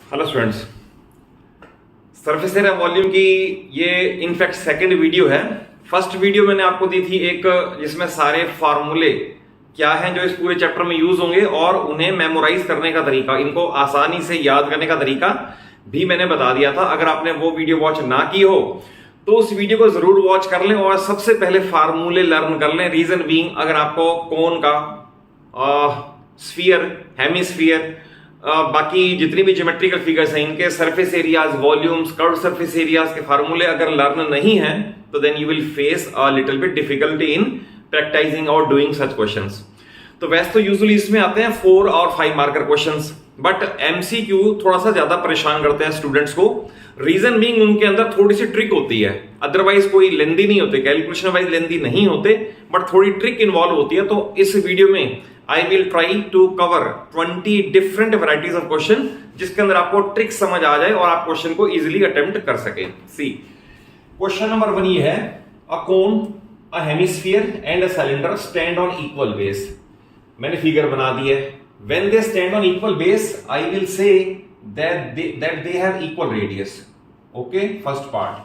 Hello students, surface area volume की ये in fact second video है। फर्स्ट वीडियो मैंने आपको दी थी एक जिसमें सारे फार्मूले क्या हैं जो इस पूरे चैप्टर में यूज होंगे और उन्हें मेमोराइज करने का तरीका, इनको आसानी से याद करने का तरीका भी मैंने बता दिया था। अगर आपने वो वीडियो वॉच ना की हो तो उस वीडियो को जरूर वॉच कर लें और सबसे पहले फार्मूले लर्न कर लें। रीजन बीइंग, अगर आपको कोन का, स्फीयर, हेमिस्फीयर, बाकी जितनी भी ज्योमेट्रिकल फिगर्स हैं इनके surface areas, volumes, curve surface areas के फार्मूले अगर लर्न नहीं है तो then you will face a little bit difficulty in practising और डूइंग सच क्वेश्चंस। तो वैसे तो यूजुअली इसमें आते हैं 4 और 5 मार्कर क्वेश्चंस, बट एमसीक्यू थोड़ा सा ज्यादा परेशान करते हैं स्टूडेंट्स को। रीजन बीइंग उनके अंदर थोड़ी सी ट्रिक होती है, अदरवाइज कोई लेंदी नहीं होते, कैलकुलेशन वाइज लेंदी नहीं होते, बट थोड़ी ट्रिक इन्वॉल्व होती है। तो इस वीडियो में I will try to cover 20 different varieties of question जिसके अंदर आपको ट्रिक समझ आ जाए और आप क्वेश्चन को इजीली अटेम्प्ट कर सके। सी क्वेश्चन नंबर 1 ये है, a cone, a hemisphere and a cylinder stand on equal base. मैंने फिगर बना दी है। When they stand on equal base, I will say that they have equal radius. Okay, first part.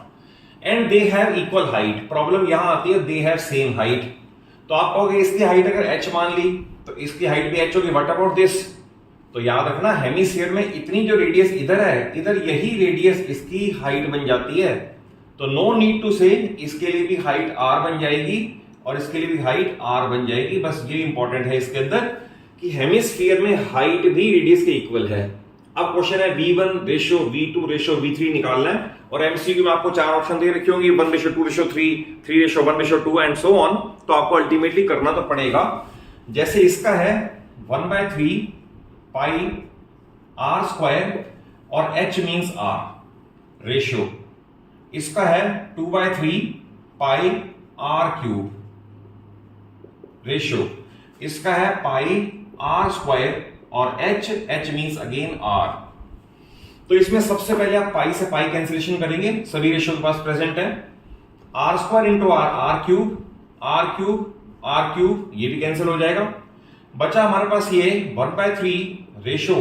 And they have equal height. Problem यहां आती है, they have same height. तो आप कहोगे इसकी हाइट अगर h मान ली तो इसकी हाइट भी h होगी। What about this? तो याद रखना, हेमिस्फीयर में इतनी जो रेडियस इधर है, इधर यही रेडियस इसकी हाइट बन जाती है। तो नो नीड टू से इसके लिए भी हाइट r बन जाएगी और इसके लिए भी हाइट r बन जाएगी। बस ये इंपॉर्टेंट है इसके अंदर कि हेमिस्फीयर में हाइट भी रेडियस के इक्वल है। अब क्वेश्चन है v1 ratio v2 ratio v3 निकालना है और एमसीक्यू में आपको 4 ऑप्शन दे रखे होंगे, 1 ratio 2 ratio 3, 3 ratio 1 ratio 2 and so on. तो आपको अल्टीमेटली करना तो पड़ेगा। जैसे इसका है 1/3 पाई r स्क्वायर और h मींस r रेशियो, इसका है 2/3 पाई r क्यूब रेशियो, इसका है पाई r स्क्वायर और h मींस अगेन r। तो इसमें सबसे पहले आप पाई से पाई कैंसिलेशन करेंगे, सभी रेशियो के पास प्रेजेंट है। r square into r cube, ये भी कैंसिल हो जाएगा। बचा हमारे पास ये 1/3 रेशियो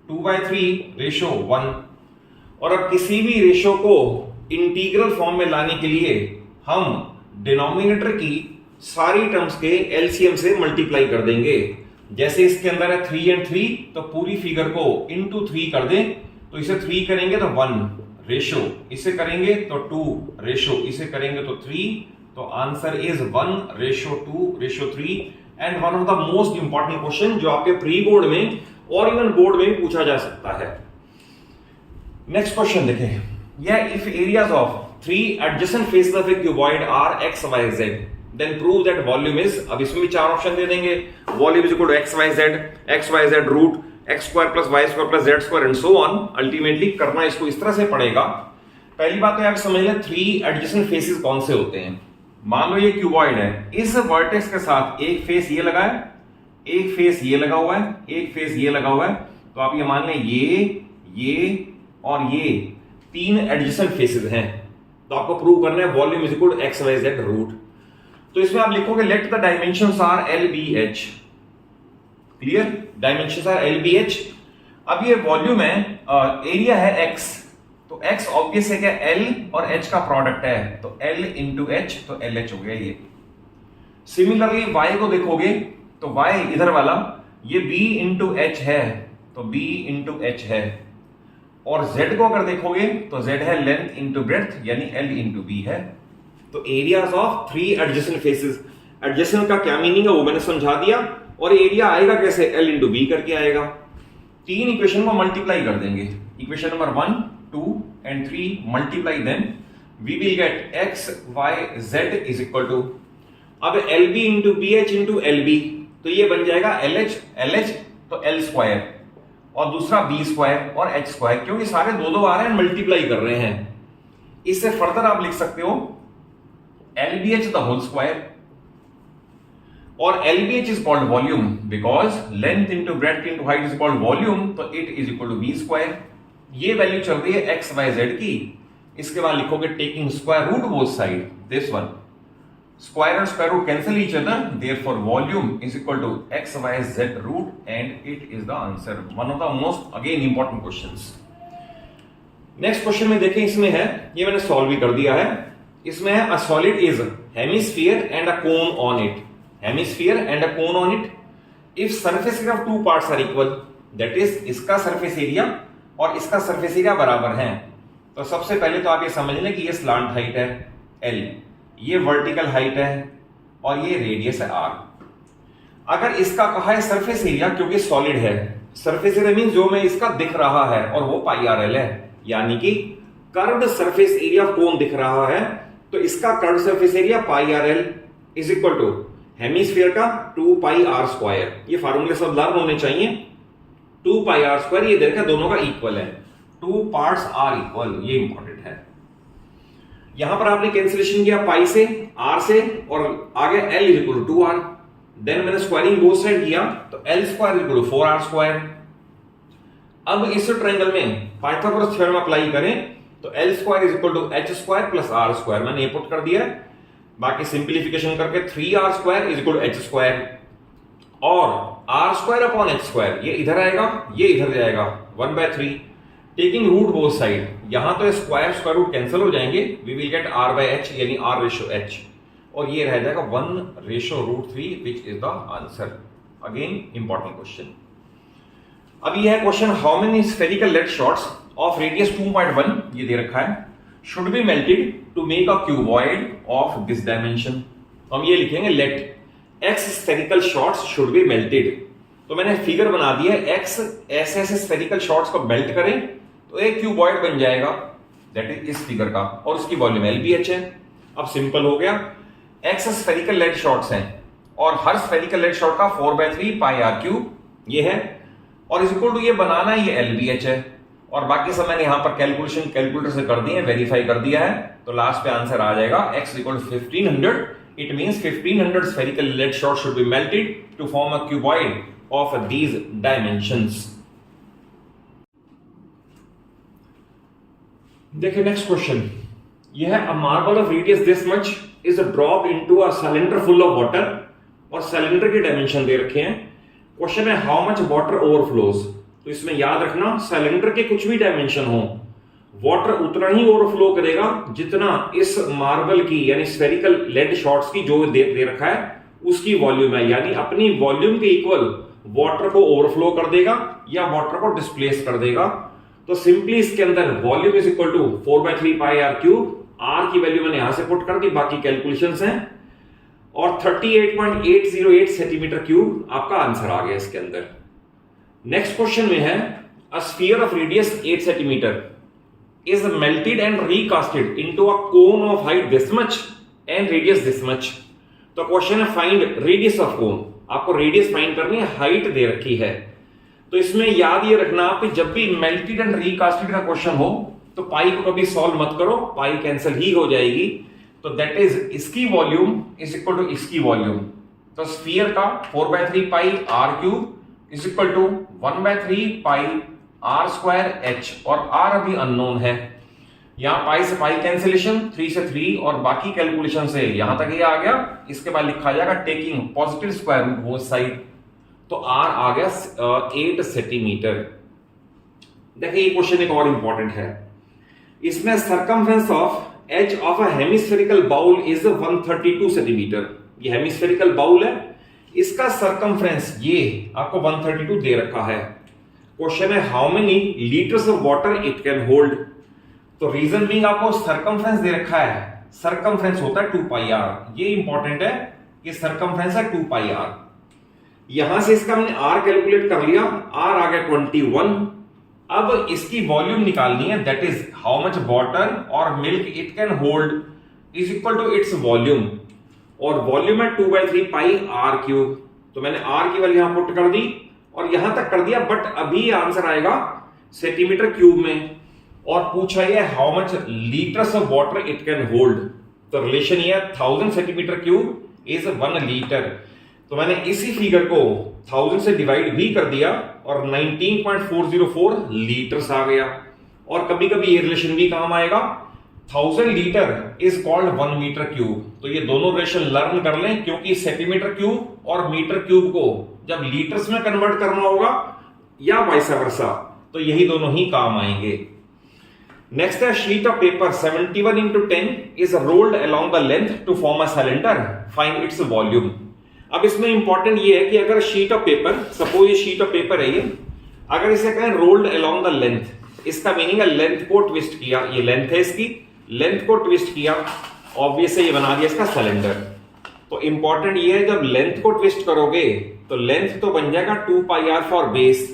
2/3 रेशियो 1। और अब किसी भी रेशियो को इंटीग्रल फॉर्म में लाने के लिए हम डिनोमिनेटर की सारी टर्म्स के एलसीएम से मल्टीप्लाई कर देंगे। जैसे इसके अंदर है 3 and 3, तो पूरी फिगर को इंटू 3 कर दें। तो इसे 3 करेंगे तो 1 रेशियो, इसे करेंगे तो 2 रेशियो, इसे करेंगे तो 3। तो answer is 1 ratio 2 ratio 3। And one of the most important question जो आपके प्री बोर्ड में और इवन बोर्ड में भी पूछा जा सकता है। नेक्स्ट क्वेश्चन देखें, यह if areas of 3 adjacent faces of a cuboid are X Y Z then prove that volume is. अब इसमें भी 4 ऑप्शन दे देंगे, volume is equal to X Y Z root X square plus Y square plus Z square and so on. Ultimately करना इसको इस तरह से पड़ेगा। पहली बात तो आप समझ लें 3 एडजेसेंट फेसेस कौन से होते हैं। मान लो ये क्यूबॉइड है, इस वर्टेक्स के साथ एक फेस ये लगा है, एक फेस ये लगा हुआ है, एक फेस ये लगा हुआ है। तो आप ये मान लें ये और ये 3 एडजेसेंट फेसेस हैं। तो आपको प्रूव करना है volume is equal to X Y Z root. तो इसमें आप लिखोगे let the dimensions are L B H. Clear? Dimensions are L B H. अब ये वॉल्यूम है, एरिया है x, तो x ऑब्वियस है क्या, l और h का प्रोडक्ट है, तो l इंटू h, तो LH हो गया ये। सिमिलरली y को देखोगे तो y इधर वाला ये b इंटू h है, तो b इंटू h है। और z को अगर देखोगे तो z है लेंथ इंटू ब्रेड्थ यानी l इंटू b है। तो areas of 3 adjacent faces, adjacent का क्या मीनिंग है वो मैंने समझा दिया। और एरिया आएगा कैसे, l इंटू b करके आएगा। 3 इक्वेशन को मल्टीप्लाई कर देंगे, equation number 1 2 and 3 multiply them, we will get x y z is equal to, अब lb into bh into lb, तो ये बन जाएगा lh तो l स्क्वायर और दूसरा b स्क्वायर और h स्क्वायर, क्योंकि सारे दो आ रहे हैं, मल्टीप्लाई कर रहे हैं। इससे फर्दर आप लिख सकते हो lbh द होल स्क्वायर और lbh is called volume because length into breadth into height is called volume, तो it is equal to v square. ये वैल्यू चल रही है एक्स वाई जेड की। इसके बाद लिखोगे taking square root both side, this one square and square root cancel each other, therefore volume is equal to x y z root and it is the answer. One of the most again important questions. Next question में देखें, इसमें है, ये मैंने solve भी कर दिया है। इसमें है a solid is hemisphere and a cone on it, hemisphere and a cone on it if surface area of two parts are equal, that is इसका सरफेस एरिया और इसका सरफेस एरिया बराबर है। तो सबसे पहले तो आप ये समझ लें कि ये स्लांट हाइट है L, ये वर्टिकल हाइट है और ये रेडियस है R। अगर इसका कहा है सरफेस एरिया, क्योंकि सॉलिड है, सरफेस एरिया मीन जो में इसका दिख रहा है और वो पाई आर एल है, यानी कि curved surface area of cone दिख रहा है, तो इसका curved surface area pi R L is equal to hemisphere का 2 पाई आर स्क्वायर। ये फार्मूले सब लर्न होने चाहिए। 2 पाई आर स्क्वायर, ये देखा दोनों का इक्वल है, 2 पार्ट्स आर इक्वल, ये इंपॉर्टेंट है। यहां पर आपने कैंसिलेशन किया पाई से, आर से, और आगे L is equal to 2r। Then मैंने स्क्वायरिंग बोथ साइड किया तो L square equal to 4r square. अब इस ट्रायंगल में पाइथागोरस थ्योरम अप्लाई करें तो L square is equal to H square plus R square, मैंने ये पुट कर दिया है। बाकी सिंप्लीफिकेशन करके 3r square is equal to H square और r square upon H square, ये इधर आएगा, ये इधर जाएगा, 1/3 टेकिंग रूट बोथ साइड। यहां तो स्क्वायर स्क्वायर रूट कैंसिल हो जाएंगे, वी विल गेट r/h यानी r रेशो h, और ये रह जाएगा 1/√3 which is the answer. Again important question. अब ये है question, how many spherical lead shots of radius 2.1, ये दे रखा है, should be melted to make a cuboid of this dimension. हम ये लिखेंगे let x spherical shots should be melted. तो मैंने फिगर बना दिया है, x ऐसे ऐसे स्फेरिकल शॉट्स को मेल्ट करें तो एक क्यूबॉइड बन जाएगा, दैट इज इस फिगर का, और उसकी वॉल्यूम LBH है। अब सिंपल हो गया, x स्फेरिकल लेड शॉट्स हैं और हर स्फेरिकल लेड शॉट का 4/3 पाई आर क्यूब ये है, और इस इक्वल टू ये बनाना है, ये LBH है, और बाकी सब मैंने यहां पर कैलकुलेशन कैलकुलेटर से कर दिए, वेरीफाई कर दिया है। तो लास्ट पे आंसर आ जाएगा x equal to 1500। It means 1500 spherical lead shot should be melted to form a cuboid of these dimensions. देखिए नेक्स्ट क्वेश्चन, यह है, a marble of radius this much is drop into a cylinder full of water, और cylinder के dimension दे रखे हैं। Question है how much water overflows. तो इसमें याद रखना, सिलेंडर के कुछ भी डायमेंशन हो, वाटर उतना ही ओवरफ्लो करेगा जितना इस मार्बल की यानी स्फेरिकल लेड शॉट्स की जो दे रखा है उसकी वॉल्यूम है, यानी अपनी वॉल्यूम के इक्वल वाटर को ओवरफ्लो कर देगा या वाटर को डिस्प्लेस कर देगा। तो सिंपली इसके अंदर volume is equal to 4/3 pi are cube, R की वैल्यू मैंने यहां से पुट कर दी, बाकी कैलकुलेशंस हैं, और 38.808 सेंटीमीटर क्यूब आपका आंसर आ गया इसके अंदर। नेक्स्ट क्वेश्चन में है, a sphere of radius 8 centimetre is melted and recasted into a cone of height this much and radius this much। तो क्वेश्चन है फाइंड रेडियस ऑफ कोन, आपको रेडियस फाइंड करनी है, हाइट दे रखी है। तो इसमें याद ये रखना आप कि जब भी मेल्टेड एंड रिकास्टेड का क्वेश्चन हो तो पाई को कभी सॉल्व मत करो, पाई कैंसिल ही हो जाएगी। तो दैट इज इसकी वॉल्यूम इज इक्वल टू इसकी वॉल्यूम। तो स्फीयर का 4/3 pi are cube is equal to 1/3 pi r square h, और आर अभी अननोन है। यहां पाई से पाई कैंसिलेशन, 3 से 3, और बाकी कैलकुलेशन से यहां तक ये आ गया। इसके बाद लिखा जाएगा taking positive square root both side, तो आर आ गया 8 सेंटीमीटर। देखिए ये क्वेश्चन एक और इंपॉर्टेंट है, इसमें circumference of edge of a hemispherical bowl is 132 centimetre. ये हेमिस्फेरिकल बाउल है, इसका सरकमफ्रेंस ये आपको 132 दे रखा है। क्वेश्चन है how many litres of water it can hold. तो रीजन बीइंग आपको सरकमफ्रेंस दे रखा है, सरकमफ्रेंस होता है 2 पाई आर, ये इंपॉर्टेंट है कि सरकमफ्रेंस है 2 पाई आर। यहां से इसका हमने आर कैलकुलेट कर लिया, आर आ गया 21। अब इसकी वॉल्यूम निकालनी है, that is how much water और milk it can hold is equal to its volume, और वॉल्यूम है 2/3 पाई आर क्यूब। तो मैंने आर की वैल्यू यहां पुट कर दी और यहां तक कर दिया, बट अभी आंसर आएगा सेंटीमीटर क्यूब में, और पूछा है how much litres of water it can hold. तो रिलेशन ये है 1000 सेंटीमीटर क्यूब इज 1 लीटर। तो मैंने इसी फिगर को 1000 से डिवाइड भी कर दिया और 19.404 लीटर्स आ गया। और कभी कभी ये रिलेशन भी काम आएगा, 1000 litre is called 1 metre cube. तो ये दोनों रिलेशन लर्न कर लें, क्योंकि सेंटीमीटर क्यूब और मीटर क्यूब को जब लीटर्स में कन्वर्ट करना होगा या वाइस वर्सा, तो यही दोनों ही काम आएंगे। नेक्स्ट है sheet of paper 71 into 10 is rolled along the length to form a cylinder. Find its volume. अब इसमें इंपॉर्टेंट ये है कि अगर शीट ऑफ पेपर, सपोज ये शीट ऑफ पेपर है, ये अगर इसे कहें रोल्ड along the length, इसका मीनिंग है लेंथ को ट्विस्ट किया, ये लेंथ है इसकी, लेंथ को ट्विस्ट किया, ऑब्वियसली ये बना दिया इसका सिलेंडर। तो इंपॉर्टेंट ये है जब लेंथ को ट्विस्ट करोगे तो लेंथ तो बन जाएगा 2 pi r फॉर बेस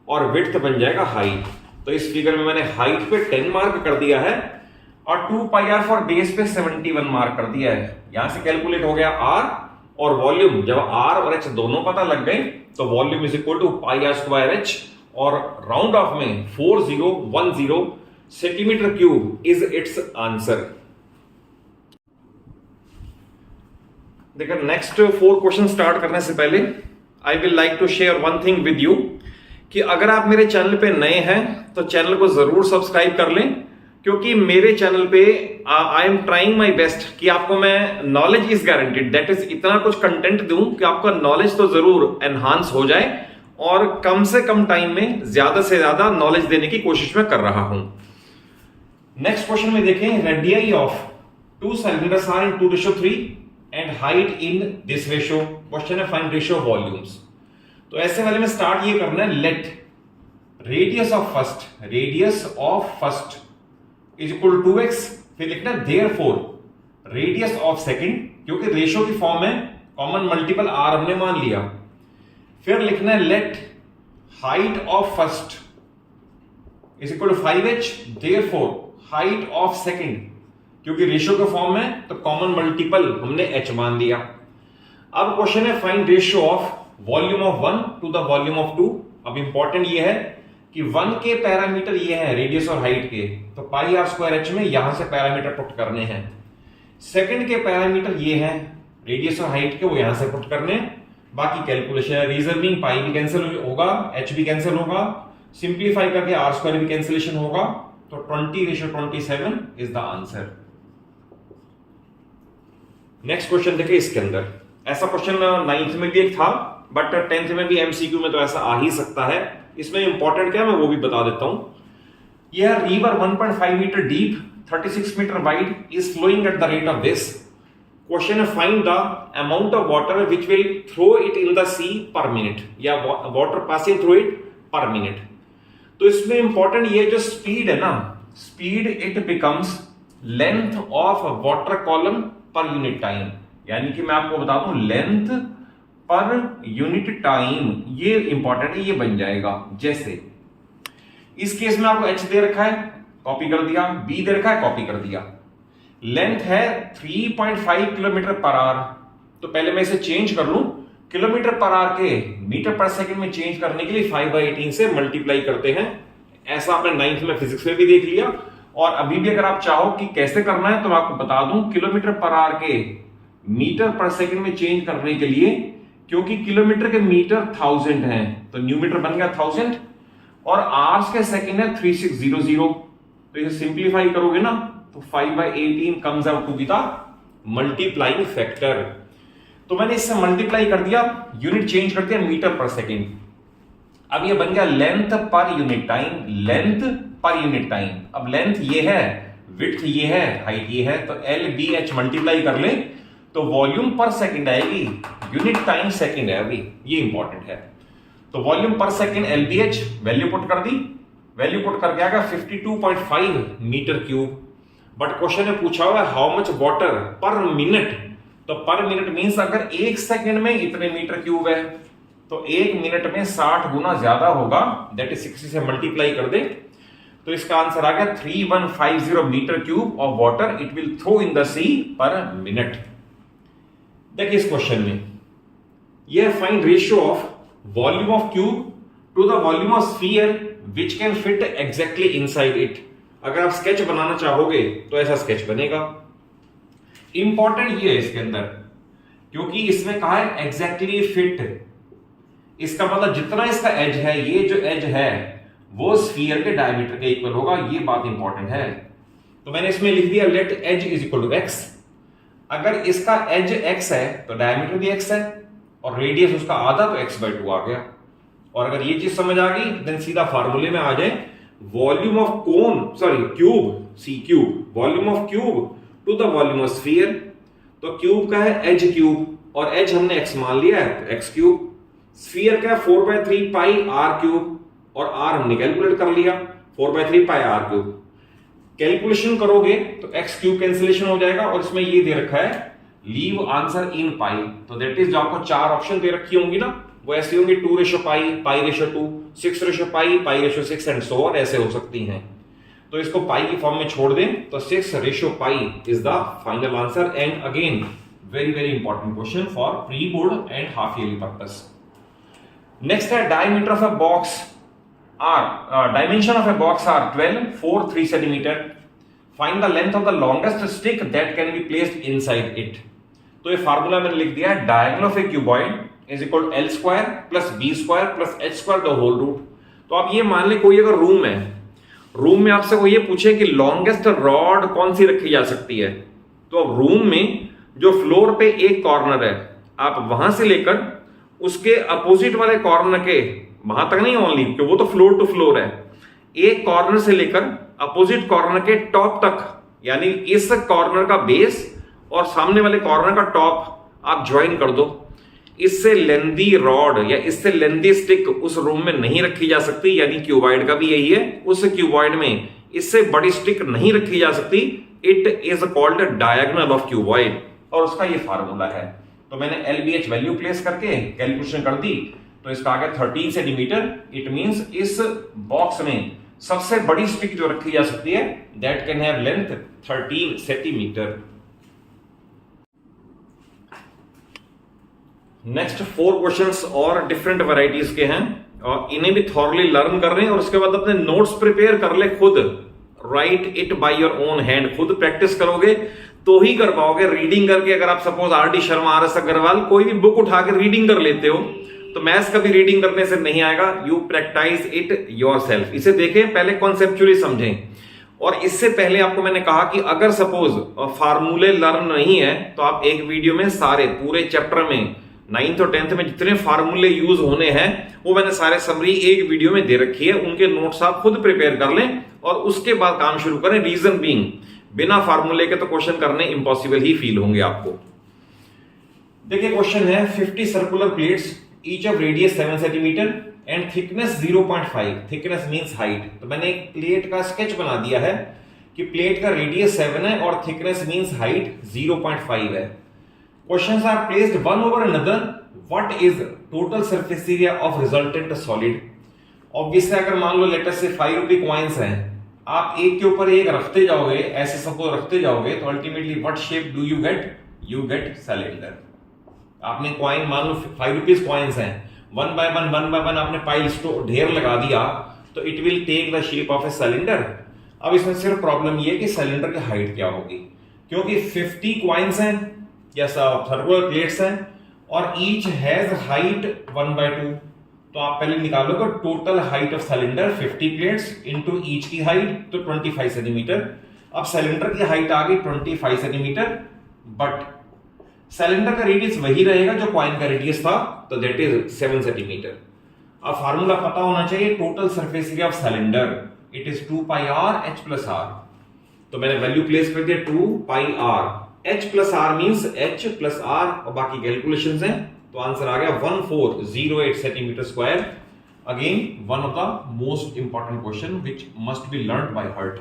और विड्थ बन जाएगा हाइट। तो इस फिगर में मैंने हाइट पे 10 मार्क कर दिया है और 2 pi r फॉर बेस पे 71 मार्क कर दिया है। यहां से कैलकुलेट हो गया r और वॉल्यूम, जब r और h दोनों पता लग गए तो volume is equal to pi r square h और राउंड ऑफ में 4010 centimetre cube is its answer. देखिए नेक्स्ट 4 क्वेश्चन स्टार्ट करने से पहले I will like to share one thing with you कि अगर आप मेरे चैनल पे नए हैं तो चैनल को जरूर सब्सक्राइब कर लें, क्योंकि मेरे चैनल पे I am trying my best कि आपको मैं knowledge is guaranteed, that is इतना कुछ कंटेंट दूं कि आपका नॉलेज तो जरूर एनहांस हो जाए और कम से कम टाइम में ज्यादा से ज्यादा नॉलेज देने की कोशिश में कर रहा हूं। नेक्स्ट क्वेश्चन में देखें, radius of 2 cylinders are in 2:3 and height in this ratio. Question है फाइंड रेशियो ऑफ वॉल्यूम्स। तो ऐसे वाले में स्टार्ट ये करना है, let radius of first is equal to 2x, फिर लिखना देयरफॉर रेडियस ऑफ सेकंड, क्योंकि रेशियो की फॉर्म में कॉमन मल्टीपल r हमने मान लिया। फिर लिखना है let height of first is equal to 5h, therefore height of second, क्योंकि रेशियो के फॉर्म में तो कॉमन मल्टीपल हमने h मान लिया। अब क्वेश्चन है find ratio of volume of 1 to the volume of 2। अब इंपॉर्टेंट ये है कि 1 के पैरामीटर ये है रेडियस और हाइट के, तो पाई आर स्क्वायर h में यहां से पैरामीटर पुट करने हैं। सेकंड के पैरामीटर ये है रेडियस और हाइट के, वो यहां से पुट करने, बाकी कैलकुलेशन है। रीजन मीन पाई भी कैंसिल होगा, h भी कैंसिल होगा, सिंप्लीफाई करके आर स्क्वायर भी कैंसिलेशन होगा, तो 20:27 is the answer. Next question देखिए, इसके अंदर ऐसा क्वेश्चन 9th में भी एक था, बट 10th में भी एमसीक्यू में तो ऐसा आ ही सकता है। इसमें इंपॉर्टेंट क्या है मैं वो भी बता देता हूं। यह river 1.5 metre deep 36 metre wide is flowing at the rate of this. Question है find the amount of water which will throw it in the sea per minute, या water passing through it per minute. तो इसमें important ये जो speed है ना, speed it becomes length of water column per unit time, यानी कि मैं आपको बता दूं लेंथ पर यूनिट टाइम, ये इंपॉर्टेंट है, ये बन जाएगा। जैसे इस केस में आपको h दे रखा है, कॉपी कर दिया, b दे रखा है, कॉपी कर दिया। लेंथ है 3.5 किलोमीटर पर आवर, तो पहले मैं इसे चेंज कर लूं, किलोमीटर पर आवर के मीटर पर सेकंड में चेंज करने के लिए 5/18 से मल्टीप्लाई करते हैं। ऐसा आपने 9th में फिजिक्स में भी देख लिया, और अभी भी अगर आप चाहो कि कैसे करना है तो मैं आपको बता दूं, किलोमीटर पर आवर के मीटर पर सेकंड में चेंज करने के लिए, क्योंकि किलोमीटर के मीटर 1000 हैं, तो न्यूमीटर बन गया 1000 और आवर्स के सेकंड है 3600। तो इसे सिंप्लीफाई करोगे ना तो 5/18 comes out to be the multiplying factor. तो मैंने इससे मल्टीप्लाई कर दिया, यूनिट चेंज कर दिया मीटर पर सेकंड। अब ये बन गया लेंथ पर यूनिट टाइम, लेंथ पर यूनिट टाइम। अब लेंथ ये है, विड्थ ये है, हाइट ये है, तो LBH मल्टीप्लाई कर ले तो वॉल्यूम पर सेकंड आएगी, यूनिट टाइम सेकंड है, अभी ये इंपॉर्टेंट है। तो वॉल्यूम पर सेकंड LBH वैल्यू पुट कर दी, वैल्यू पुट करके आएगा 52.5 मीटर क्यूब। बट क्वेश्चन में पूछा हुआ है हाउ मच वाटर पर मिनट, तो पर मिनट मींस अगर 1 सेकंड में इतने मीटर क्यूब है तो 1 मिनट में 60 गुना ज्यादा होगा, दैट इज 60 से मल्टीप्लाई कर दे तो इसका आंसर आ गया 3150 metre cube of water it will throw in the sea per minute. देखिए इस क्वेश्चन में यह find ratio of volume of cube to the volume of sphere which can fit exactly inside it. अगर आप sketch बनाना चाहोगे तो ऐसा sketch बनेगा। इंपॉर्टेंट ये है इसके अंदर, क्योंकि इसमें कहा है एग्जैक्टली फिट, इसका मतलब जितना इसका एज है, ये जो एज है वो स्फीयर के डायमीटर के इक्वल होगा, ये बात इंपॉर्टेंट है। तो मैंने इसमें लिख दिया let edge is equal to x। अगर इसका एज x है तो डायमीटर भी x है और रेडियस उसका आधा, तो x/2 आ गया। और अगर ये चीज समझ आ गई देन सीधा फार्मूले में आ जाए, volume of cube, C cube, volume of cube to the volume of sphere. तो क्यूब का है एच क्यूब और एच हमने एक्स मान लिया है तो एक्स क्यूब। स्फीयर का है 4/3 पाई आर क्यूब और आर हमने कैलकुलेट कर लिया 4/3 पाई आर क्यूब। कैलकुलेशन करोगे तो एक्स क्यूब कैंसिलेशन हो जाएगा और इसमें ये दे रखा है लीव आंसर इन पाई। तो दैट इज जो आपको 4 ऑप्शन दे रखी होंगी ना वो ऐसी होंगी 2:पाई, पाई/2, 6:पाई, पाई/6 एंड सो ऑन ऐसे हो सकती हैं। तो इसको पाई की फॉर्म में छोड़ दें तो pi is the final answer. And again very very important question for pre board and half yearly purpose. Next है diameter of a box are, dimension of a box are 12, 4, 3 centimetre. Find the length of the longest stick that can be placed inside it. तो ये formula मैंने लिख दिया है, diagonal of a cuboid is equal to L square plus B square plus H square the whole root. तो आप ये मान लें कोई अगर रूम है, रूम में आपसे वो ये पूछे कि लॉन्गेस्ट रॉड कौन सी रखी जा सकती है, तो रूम में जो फ्लोर पे एक कॉर्नर है आप वहां से लेकर उसके अपोजिट वाले कॉर्नर के वहां तक नहीं ओनली, क्योंकि वो तो फ्लोर टू फ्लोर है, एक कॉर्नर से लेकर अपोजिट कॉर्नर के टॉप तक, यानी इस कॉर्नर का बेस और सामने वाले कॉर्नर का टॉप आप ज्वाइन कर दो। इससे लेंदी रॉड या इससे लेंदी स्टिक उस रूम में नहीं रखी जा सकती, यानी क्यूबॉइड का भी यही है, उस क्यूबॉइड में इससे बड़ी स्टिक नहीं रखी जा सकती। It is called diagonal of cuboid और उसका ये फार्मूला है। तो मैंने LBH वैल्यू प्लेस करके कैलकुलेशन कर दी तो इसका आ गया 13 सेंटीमीटर। इट मींस इस बॉक्स में सबसे बड़ी स्टिक जो रखी जा सकती है that can have length 13 centimetre. Next 4 questions और डिफरेंट वैरायटीज के हैं और इन्हें भी थॉरली लर्न कर रहे हैं और उसके बाद अपने नोट्स प्रिपेयर कर ले खुद, write it by your own hand, खुद प्रैक्टिस करोगे तो ही कर पाओगे। रीडिंग करके अगर आप suppose RD Sharma, RS Agarwal कोई भी बुक उठा के रीडिंग कर लेते हो तो मैथ्स कभी रीडिंग करने से नहीं आएगा। You practice it yourself. इसे देखें, पहले कॉन्सेप्चुअली समझें। और इससे पहले आपको मैंने कहा कि अगर सपोज फार्मूले लर्न नहीं है तो आप एक वीडियो में सारे पूरे चैप्टर में 9th और 10th में जितने फार्मूले यूज होने हैं वो मैंने सारे समरी एक वीडियो में दे रखी है, उनके नोट्स आप खुद प्रिपेयर कर लें और उसके बाद काम शुरू करें। रीजन बीइंग बिना फार्मूले के तो क्वेश्चन करने इम्पॉसिबल ही फील होंगे आपको। देखिए क्वेश्चन है 50 circular plates each of radius 7 centimetre and thickness 0.5, thickness means height. तो मैंने एक प्लेट का स्केच बना दिया है कि प्लेट का रेडियस 7 है और थिकनेस मींस हाइट 0.5 है। Questions are placed one over another. What is total surface area of resultant solid? Obviously अगर मान लो लेटर से 5 रुपए कॉइन्स हैं, आप एक के ऊपर एक रखते जाओगे, ऐसे सबको रखते जाओगे तो ultimately what shape do you get? You get cylinder. आपने कॉइन मान लो 5 रुपीज कॉइन्स हैं, वन बाय वन आपने पाइल ढेर लगा दिया तो it will take the shape of a cylinder. अब इसमें सिर्फ प्रॉब्लम ये है कि सिलेंडर की हाइट क्या होगी, क्योंकि 50 कॉइन्स हैं या सर्कुलर प्लेट्स हैं और ईच हैज हाइट 1/2। तो आप पहले निकालोगे total height of cylinder 50 plates into each की हाइट तो 25 सेंटीमीटर। अब सिलेंडर की हाइट आ गई 25 सेंटीमीटर, बट सिलेंडर का रेडियस वही रहेगा जो कॉइन का रेडियस था, तो दैट इज 7 सेंटीमीटर। अब फार्मूला पता होना चाहिए total surface area of cylinder, it is 2πr h plus r। तो मैंने वैल्यू प्लेस कर दिया 2πr, h plus r means h plus r और बाकी कैलकुलेशंस हैं। तो आंसर आ गया 1408 centimetre square. Again one of the most important question which must be learned by heart.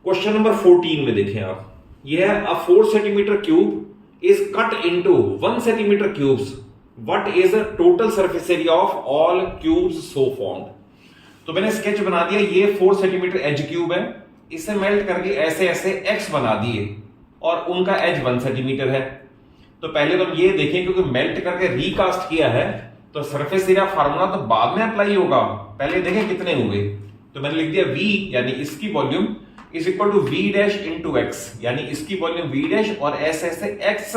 Question number 14 में देखें आप, यह है अ 4 centimetre cube is cut into 1 centimetre cubes, what is the total surface area of all cubes so formed. तो मैंने sketch बना दिया, ये 4 सेंटीमीटर एज क्यूब है, इसे मेल्ट करके ऐसे ऐसे एक्स बना दिए और उनका एज 1 सेंटीमीटर है। तो पहले तो हम ये देखें, क्योंकि मेल्ट करके रिकास्ट किया है तो सरफेस एरिया फार्मूला तो बाद में अप्लाई होगा, पहले देखें कितने हुए। तो मैंने लिख दिया V यानी इसकी volume is equal to V dash into X, यानी इसकी वॉल्यूम V डैश और ऐसे ऐसे एक्स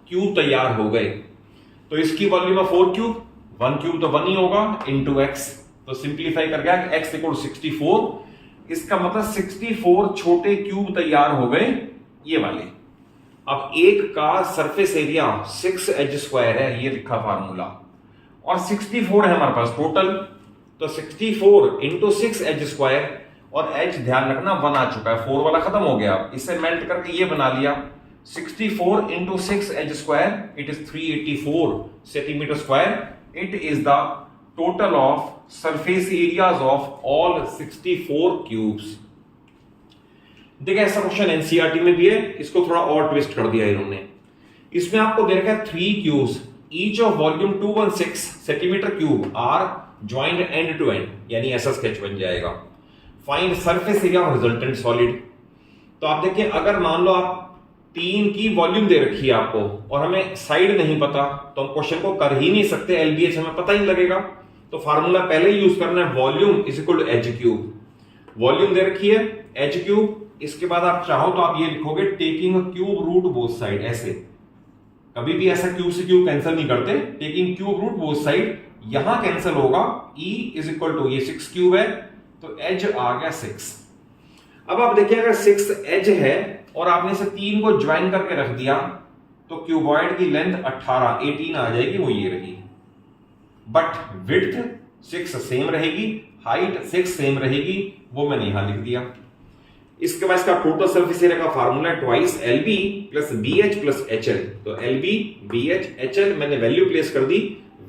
क्यूब तैयार हो गए। तो इसकी वॉल्यूम है 4 क्यूब, 1 क्यूब तो 1 ही होगा इंटू एक्स। तो सिंप्लीफाई कर गया x इक्वल 64, इसका मतलब 64 छोटे क्यूब तैयार हो गए ये वाले। अब एक का सरफेस एरिया 6 एच स्क्वायर है, ये लिखा फार्मूला, और 64 है हमारे पास टोटल। तो 64 इंटू 6 एच स्क्वायर, और एच ध्यान रखना 1 आ चुका है, 4 वाला खत्म हो गया, इसे मेल्ट करके ये बना लिया 64 into 6 H square, it is 384 centimetre square. It is the total of surface areas of all 64 cubes. देखिए ऐसा क्वेश्चन एनसीईआरटी में भी है, इसको थोड़ा और ट्विस्ट कर दिया इन्होंने। इसमें आपको दे रखा है 3 cubes, each of volume 216 centimetre cube are joint end to end, यानी ऐसा स्केच बन जाएगा। Find surface area of resultant solid. तो आप देखिए, अगर मान लो आप 3 की वॉल्यूम दे रखी है आपको और हमें साइड नहीं पता, तो हम क्वेश्चन को कर ही नहीं सकते, एलबीएच हमें पता ही लगेगा। तो फार्मूला पहले ही यूज करना है, volume is equal to H cube. Volume दे रखी है एच क्यूब, इसके बाद आप चाहो तो आप ये लिखोगे taking cube root both side, ऐसे कभी भी ऐसा क्यूब से क्यूब कैंसिल नहीं करते, taking cube root both side, यहां कैंसिल होगा, E इज इक्वल टू ये 6 क्यूब है तो एज आ गया 6। अब आप देखिए अगर 6 एज है और आपने इसे 3 को ज्वाइन करके रख दिया तो क्यूबॉइड की लेंथ 18 आ जाएगी, वो ये रही। बट विड्थ 6 सेम रहेगी, हाइट 6 सेम रहेगी, वो मैंने यहां लिख दिया। इसके बाद इसका टोटल सरफेस एरिया का फार्मूला है twice LB plus BH plus HL. तो एलबी बीएच एचएल मैंने वैल्यू प्लेस कर दी,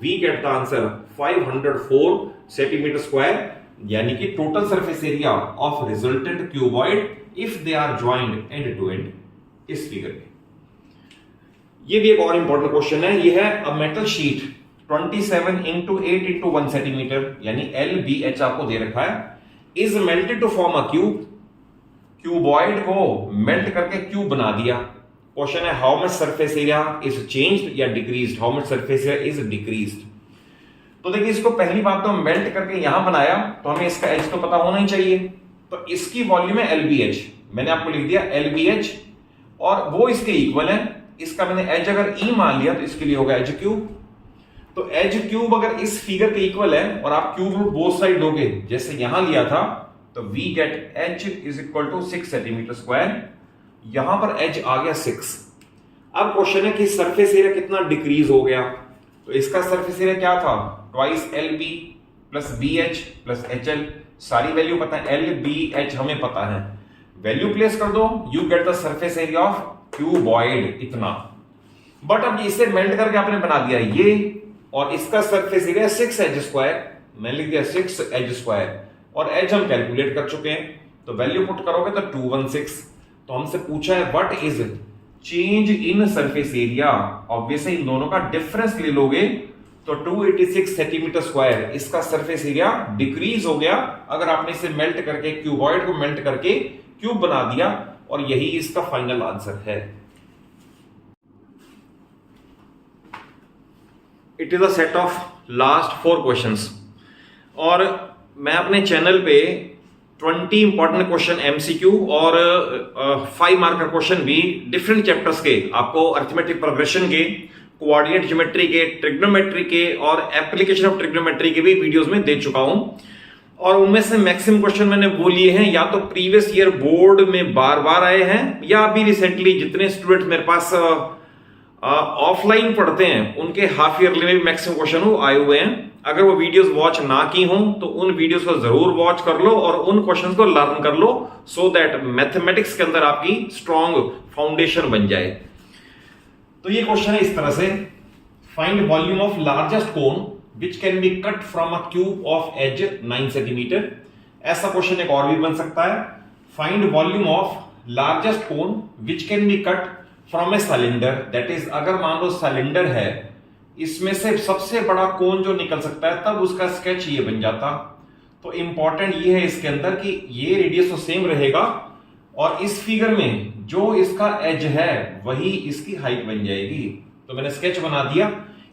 we get the answer 504 centimetre square, यानी कि total surface area of resultant cuboid if they are joint end to end, इस figure में। ये भी एक और इंपॉर्टेंट क्वेश्चन है, ये है a metal sheet 27 into 8 into 1 centimetre, यानी एल बी एच आपको दे रखा है, is melted to form a cube. Cuboid को मेल्ट करके क्यूब बना दिया। क्वेश्चन है how much surface area is changed या decreased, how much surface area is decreased. तो देखिए इसको पहली बात तो मेल्ट करके यहां बनाया, तो हमें इसका एच तो पता होना ही चाहिए। तो इसकी वॉल्यूम है एलबीएच, मैंने आपको लिख दिया एलबीएच, और वो इसके इक्वल है। इसका मैंने एच अगर ई मान लिया तो इसके लिए होगा एच क्यूब। तो एच क्यूब अगर इस फिगर के इक्वल है और आप क्यूब रूट बोथ साइड दोगे जैसे यहां लिया था, तो we get H is equal to 6 centimetre square. यहां पर एच आ गया 6। अब क्वेश्चन है कि सरफेस एरिया कितना डिक्रीज हो गया, तो इसका सरफेस एरिया क्या था, twice L B plus B H plus H L, सारी वैल्यू पता है, एल बी एच हमें पता है, वैल्यू प्लेस कर दो, you get the surface area of cuboid इतना। बट अब इसे मेल्ट करके आपने बना दिया ये, और इसका सरफेस एरिया 6 एच स्क्वायर, मैंने लिख दिया 6 एच स्क्वायर, और एच हम कैलकुलेट कर चुके हैं, तो वैल्यू पुट करोगे तो 216। तो हमसे पूछा है what is change in surface area, obviously इन दोनों का डिफरेंस ले लोगे तो 286 सेंटीमीटर स्क्वायर इसका सरफेस एरिया डिक्रीज हो गया अगर आपने इसे मेल्ट करके, क्यूबॉइड को मेल्ट करके क्यूब बना दिया, और यही इसका फाइनल आंसर है। It is a set of last 4 questions, और मैं अपने चैनल पे 20 इंपॉर्टेंट क्वेश्चन एमसीक्यू और 5 मार्कर क्वेश्चन भी डिफरेंट चैप्टर्स के, आपको अरिथमेटिक प्रोग्रेशन के, कोऑर्डिनेट ज्योमेट्री के, ट्रिग्नोमेट्री के और एप्लीकेशन ऑफ ट्रिग्नोमेट्री के भी वीडियोस में दे चुका हूं। और उनमें से मैक्सिमम क्वेश्चन मैंने वो लिए हैं या तो प्रीवियस ईयर बोर्ड में बार बार आए हैं, या अभी रिसेंटली जितने स्टूडेंट मेरे पास ऑफलाइन पढ़ते हैं उनके हाफ ईयरली में भी मैक्सिमम क्वेश्चन वो आए हुए हैं। अगर वो वीडियोस वॉच ना की हों तो उन वीडियोस को जरूर वॉच कर लो और उन क्वेश्चंस को लर्न कर लो, सो दैट मैथमेटिक्स के अंदर आपकी स्ट्रॉन्ग फाउंडेशन बन जाए। तो ये क्वेश्चन है इस तरह से, find volume of largest cone which can be cut from a cube of edge 9 centimetre. ऐसा क्वेश्चन एक और भी बन सकता है, find volume of largest cone which can be cut from a cylinder. That is, अगर मान लो सिलेंडर है, इसमें से सबसे बड़ा कोन जो निकल सकता है, तब उसका स्केच ये बन जाता। तो इंपॉर्टेंट ये है इसके अंदर कि ये रेडियस तो सेम रहेगा, और इस फिगर में जो इसका एज है वही इसकी हाइट बन जाएगी। तो मैंने स्केच बना दिया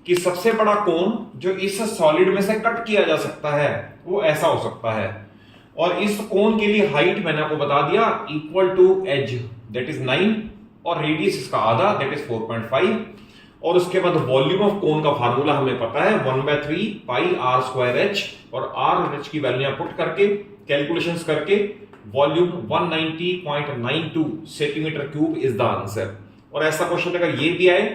कि सबसे बड़ा कोन जो इस सॉलिड में से कट किया जा सकता है वो ऐसा हो सकता है, और इस कोन के लिए हाइट मैंने आपको बता दिया equal to edge, that is 9, और रेडियस इसका आधा, दैट इज 4.5। और उसके बाद वॉल्यूम ऑफ कोन का फार्मूला हमें पता है 1/3 पाई आर स्क्वायर एच, और आर और एच की वैल्यू पुट करके कैलकुलेशंस करके volume 190.92 centimetre cube is the answer. और ऐसा क्वेश्चन अगर ये भी आए,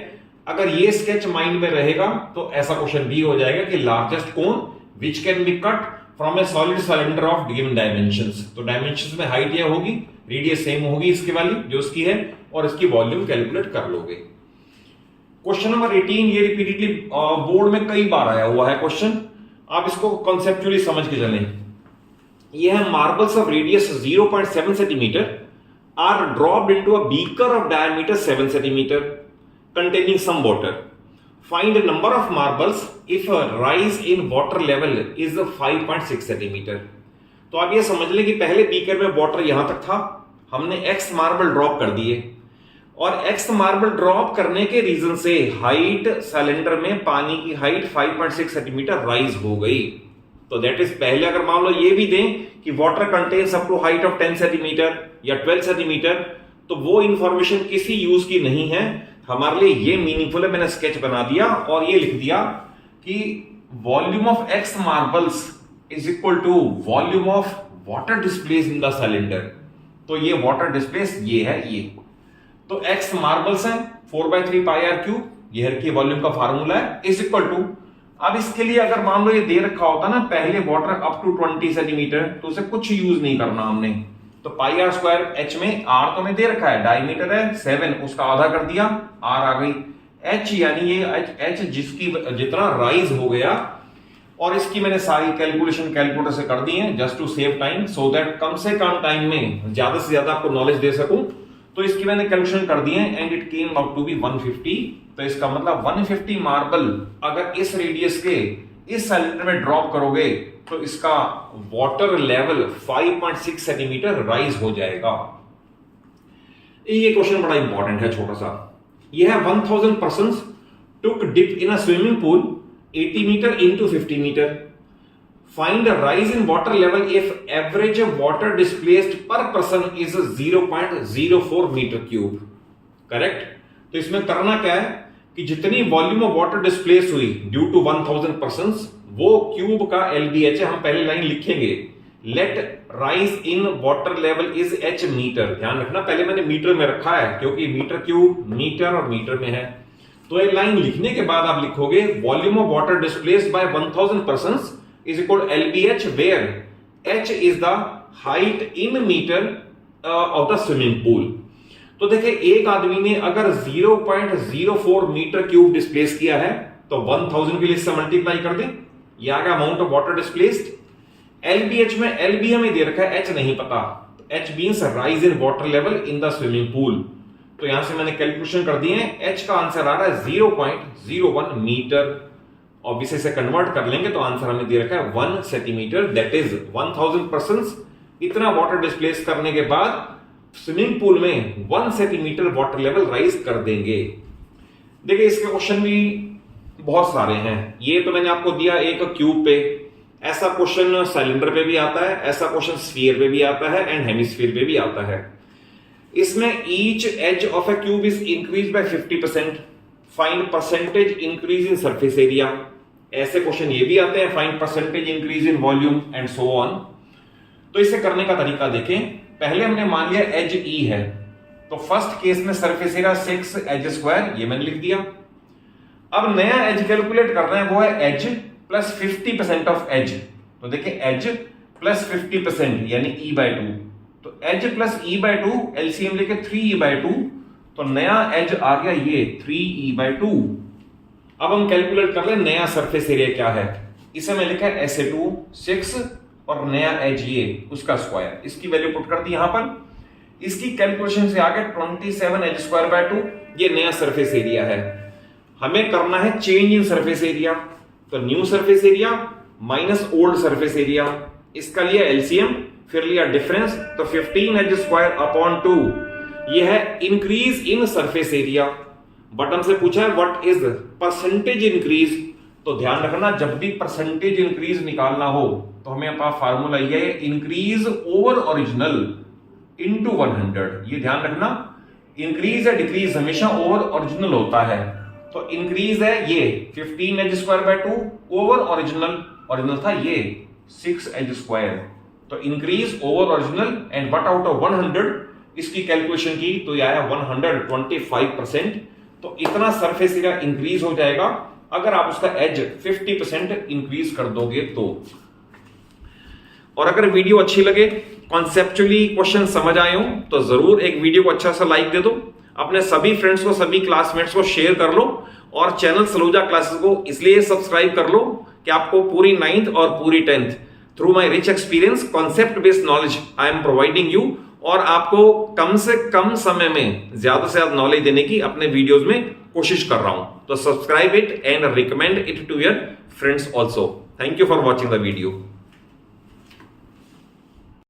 अगर ये स्केच माइंड में रहेगा तो ऐसा क्वेश्चन भी हो जाएगा कि largest cone which can be cut from A solid cylinder of given dimensions. तो डायमेंशंस में हाइट यह होगी, रेडियस सेम होगी इसकी वाली जो इसकी है, और इसकी वॉल्यूम कैलकुलेट कर लोगे। क्वेश्चन नंबर 18 ये रिपीटेडली बोर्ड में कई बार आया हुआ है क्वेश्चन, आप इसको कॉन्सेप्चुअली समझ के चलें। यह है marbles of radius 0.7 centimetre are dropped into a beaker of diameter 7 centimetre containing some water. Find the number of marbles if a rise in water level is 5.6 centimetre. तो आप ये समझ लें कि पहले बीकर में वाटर यहां तक था, हमने x मार्बल ड्रॉप कर दिए, और x मार्बल ड्रॉप करने के रीजन से हाइट सिलेंडर में पानी की हाइट 5.6 सेंटीमीटर राइज हो गई। तो दैट इज पहले अगर मान लो ये भी दें कि water contains up to height of 10 centimetre या 12 सेंटीमीटर, तो वो इंफॉर्मेशन किसी यूज की नहीं है, हमारे लिए ये मीनिंगफुल है। मैंने स्केच बना दिया और ये लिख दिया कि volume of X marbles is equal to volume of water displace in the cylinder. तो ये वाटर डिस्प्लेस ये है, ये तो एक्स मार्बल्स है 4/3 पाई आर क्यूब, ये की वॉल्यूम का फार्मूला है, इज इक्वल टू। अब इसके लिए अगर मान लो ये दे रखा होता ना पहले वाटर अप टू 20 सेंटीमीटर, तो उसे कुछ यूज नहीं करना हमने, तो पाई आर स्क्वायर एच में आर तो हमें दे रखा है, डायमीटर है 7, उसका आधा कर दिया, आर आ गई, एच यानी ये एच जिसकी जितना राइज हो गया, और इसकी मैंने सारी कैलकुलेशन कैलकुलेटर से कर दी है just to save time, so that कम से कम टाइम में ज्यादा से ज्यादा आपको नॉलेज दे सकूं। तो इसकी मैंने कैलकुलेशन कर दी है and it came out to be 150। तो इसका मतलब 150 मार्बल अगर इस रेडियस के इस सिलेंडर में ड्रॉप करोगे तो इसका वाटर लेवल 5.6 सेंटीमीटर राइज हो जाएगा। ये क्वेश्चन बड़ा इंपॉर्टेंट है, छोटा सा। यह है 1000 persons took dip in a swimming pool 80 metre into 50 metre. Find the rise in water level if average water displaced per person is 0.04 metre cube. Correct. तो इसमें करना क्या है कि जितनी वॉल्यूम ऑफ वाटर डिस्प्लेस हुई ड्यू टू 1000 पर्सन्स, वो cube का LBH है। हम पहले लाइन लिखेंगे, let rise in water level is h metre. ध्यान रखना पहले मैंने मीटर में रखा है क्योंकि मीटर क्यूब मीटर और मीटर में है। तो ये लाइन लिखने के बाद आप लिखोगे volume of water displaced by 1000 persons is equal LBH where h is the height in metre of the swimming pool. तो देखिए एक आदमी ने अगर 0.04 मीटर क्यूब डिस्प्लेस किया है तो 1000 के लिए इससे मल्टीप्लाई कर दें, ये आ गया amount of water displaced. LBH में LB हमें दे रखा है, H नहीं पता, तो H means rise in water level in the swimming pool. तो यहां से मैंने कैलकुलेशन कर दी है, H का आंसर आ रहा है 0.01 मीटर। ऑब्वियसली से कन्वर्ट कर लेंगे तो आंसर हमें दे रखा है 1 सेंटीमीटर, दैट इज 1000 पर्सन्स इतना वाटर डिस्प्लेस करने के बाद स्विमिंग पूल में 1 सेंटीमीटर वाटर लेवल राइज कर देंगे। देखिए इसके क्वेश्चन भी बहुत सारे हैं, ये तो मैंने आपको दिया एक क्यूब पे, ऐसा क्वेश्चन सिलेंडर पे भी आता है, ऐसा क्वेश्चन स्फीयर पे भी आता है एंड हेमिस्फीयर पे भी आता है। इसमें each edge of a cube is increase by 50%, find percentage increase in surface area. ऐसे क्वेश्चन ये भी आते हैं, find percentage increase in volume and so on. तो इसे करने का तरीका देखें, पहले हमने मान लिया एज ई है, तो फर्स्ट केस में सरफेस एरिया 6 एज स्क्वायर, ये मैंने लिख दिया। अब नया एज कैलकुलेट करना है, वो है एज प्लस 50% ऑफ एज। तो देखिए एज प्लस 50% यानी e/2, तो एज प्लस e/2 एलसीएम लेके 3e/2, तो नया एज आ गया ये 3e/2। अब हम कैलकुलेट कर ले नया सरफेस एरिया क्या है, इसे मैं लिखा है SA2 6 और नया एज ये उसका स्क्वायर, इसकी वैल्यू पुट कर दी यहां पर। इसकी कैलकुलेशन से आगे 27 एज स्क्वायर बाय 2 ये नया सरफेस एरिया है। हमें करना है चेंज इन सरफेस एरिया, तो new surface area minus old surface area, इसका लिया एलसीएम फिर लिया डिफरेंस, तो 15 एज स्क्वायर अपॉन 2 ये है increase in surface area. But हमसे पूछा है व्हाट इज परसेंटेज इंक्रीज, तो ध्यान रखना जब भी परसेंटेज इंक्रीज निकालना हो तो हमें अपना फार्मूला ये है इंक्रीज ओवर ओरिजिनल इनटू 100। ये ध्यान रखना, इंक्रीज या डिक्रीज हमेशा ओवर ओरिजिनल होता है। तो इंक्रीज है ये 15 edge square by 2 over original था ये 6 एज स्क्वायर, तो increase over original and what out of 100 इसकी कैलकुलेशन की तो ये आया 125%। तो इतना सरफेस एरिया इंक्रीज हो जाएगा अगर आप उसका एज 50% इंक्रीज कर दोगे तो। और अगर वीडियो अच्छी लगे, कॉन्सेप्चुअली क्वेश्चन समझ आए हो, तो जरूर एक वीडियो को अच्छा सा लाइक दे दो, अपने सभी फ्रेंड्स को, सभी क्लासमेट्स को शेयर कर लो, और चैनल सलूजा क्लासेस को इसलिए सब्सक्राइब कर लो कि आपको पूरी 9th और पूरी 10th through my rich experience, concept based knowledge I am providing you, और आपको कम से कम समय में ज्यादा से ज्यादा नॉलेज देने की अपने वीडियोस में कोशिश कर रहा हूं। तो subscribe it and recommend it to your friends also. Thank you for watching the video.